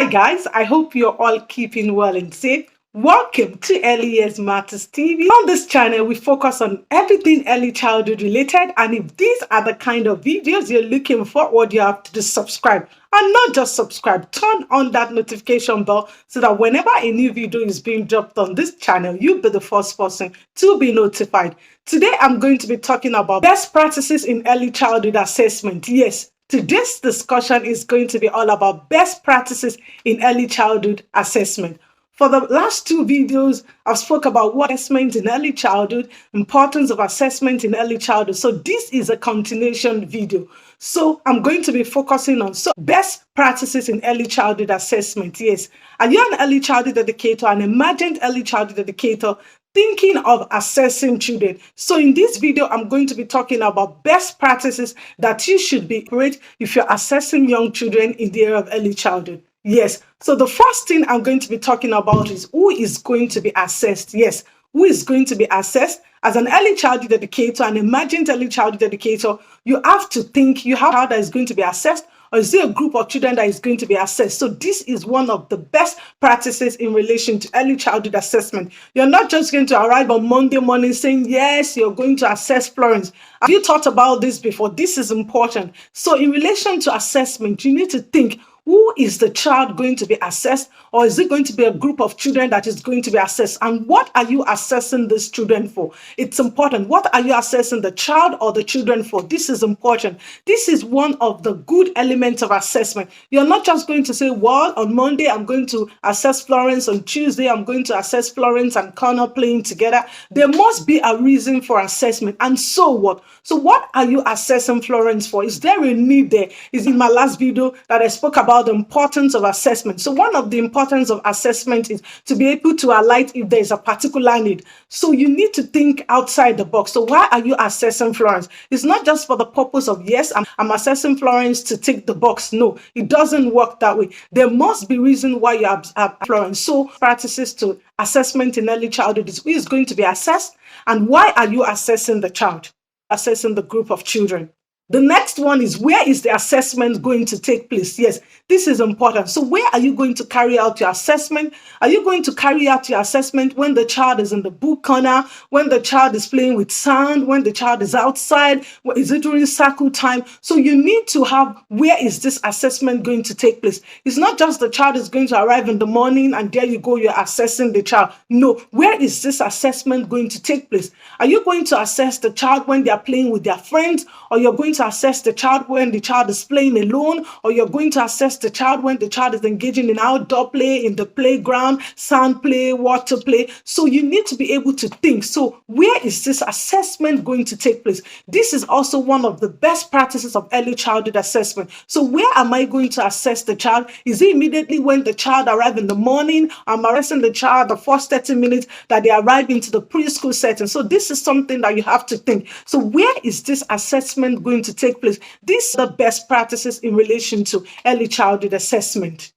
guys, I hope you're all keeping well and safe. Welcome to Early Years Matters TV. On this channel, we focus on everything early childhood related. And if these are the kind of videos you're looking for, what you have to do, subscribe. And not just subscribe, turn on that notification bell so that whenever a new video is being dropped on this channel, you'll be the first person to be notified. Today, I'm going to be talking about best practices in early childhood assessment. Yes, today's discussion is going to be all about best practices in early childhood assessment. For the last two videos, I've spoke about what assessment in early childhood, importance of assessment in early childhood. So this is a continuation video. So I'm going to be focusing on best practices in early childhood assessment. Yes. Are you an early childhood educator, an emergent early childhood educator, thinking of assessing children? So in this video, I'm going to be talking about best practices that you should be great if you're assessing young children in the area of early childhood. Yes. So the first thing I'm going to be talking about is who is going to be assessed. Yes. Who is going to be assessed? As an early childhood educator, an emergent early childhood educator, you have to think you have how that is going to be assessed, or is there a group of children that is going to be assessed? So this is one of the best practices in relation to early childhood assessment. You're not just going to arrive on Monday morning saying, yes, you're going to assess Florence. Have you thought about this before? This is important. So in relation to assessment, you need to think, who is the child going to be assessed, or is it going to be a group of children that is going to be assessed? And what are you assessing these children for? It's important. What are you assessing the child or the children for? This is important. This is one of the good elements of assessment. You're not just going to say, well, on Monday, I'm going to assess Florence. On Tuesday, I'm going to assess Florence and Connor playing together. There must be a reason for assessment. And so what? So what are you assessing Florence for? Is there a need there? Is in my last video that I spoke about the importance of assessment. So one of the importance of assessment is to be able to highlight if there is a particular need. So you need to think outside the box. So why are you assessing Florence? It's not just for the purpose of, yes, I'm assessing Florence to tick the box. No, it doesn't work that way. There must be reason why you have Florence. So practices to assessment in early childhood is who is going to be assessed and why are you assessing the child, assessing the group of children. The next one is, where is the assessment going to take place? Yes, this is important. So where are you going to carry out your assessment? Are you going to carry out your assessment when the child is in the book corner, when the child is playing with sand, when the child is outside? Is it during circle time? So you need to have, where is this assessment going to take place? It's not just the child is going to arrive in the morning and there you go, you're assessing the child. No, where is this assessment going to take place? Are you going to assess the child when they're playing with their friends, or you're going to assess the child when the child is playing alone, or you're going to assess the child when the child is engaging in outdoor play, in the playground, sand play, water play? So you need to be able to think, so where is this assessment going to take place? This is also one of the best practices of early childhood assessment. So where am I going to assess the child? Is it immediately when the child arrives in the morning? I'm assessing the child the first 30 minutes that they arrive into the preschool setting. So this is something that you have to think. So where is this assessment going to take place? These are the best practices in relation to early childhood assessment.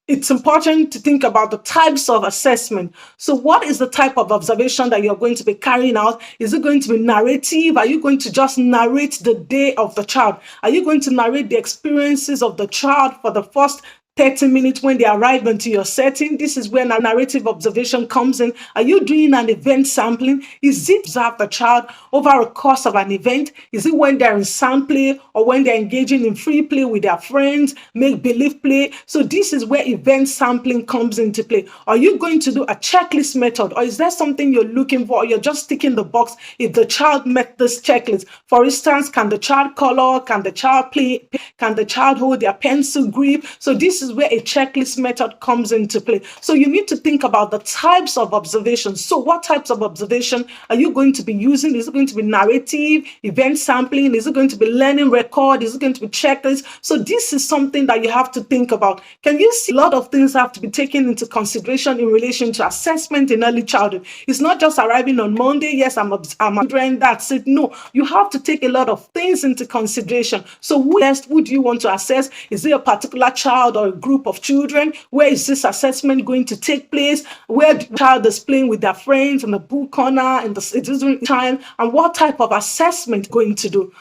It's important to think about the types of assessment. So what is the type of observation that you're going to be carrying out? Is it going to be narrative? Are you going to just narrate the day of the child? Are you going to narrate the experiences of the child for the first 30 minutes when they arrive into your setting? This is when a narrative observation comes in. Are you doing an event sampling? Is it observe the child over a course of an event? Is it when they're in sound play or when they're engaging in free play with their friends, make believe play? So this is where event sampling comes into play. Are you going to do a checklist method, or is there something you're looking for, or you're just ticking the box if the child met this checklist? For instance, can the child color? Can the child play? Can the child hold their pencil grip? So this is where a checklist method comes into play. So you need to think about the types of observations. So what types of observation are you going to be using? Is it going to be narrative, event sampling? Is it going to be learning record? Is it going to be checklist? So this is something that you have to think about. Can you see a lot of things have to be taken into consideration in relation to assessment in early childhood? It's not just arriving on Monday, yes, I'm a children, that's it. No, you have to take a lot of things into consideration. So who do you want to assess? Is it a particular child or a group of children? Where is this assessment going to take place? Where the child is playing with their friends in the book corner in the citizen time, and what type of assessment going to do?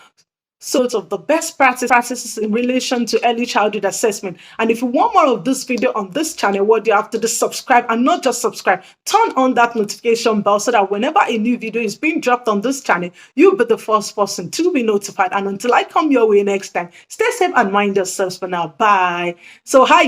of the best practices in relation to early childhood assessment. And if you want more of this video on this channel, what you have to do is subscribe, and not just subscribe, turn on that notification bell so that whenever a new video is being dropped on this channel, you'll be the first person to be notified. And until I come your way next time, stay safe and mind yourselves for now. Bye. So hi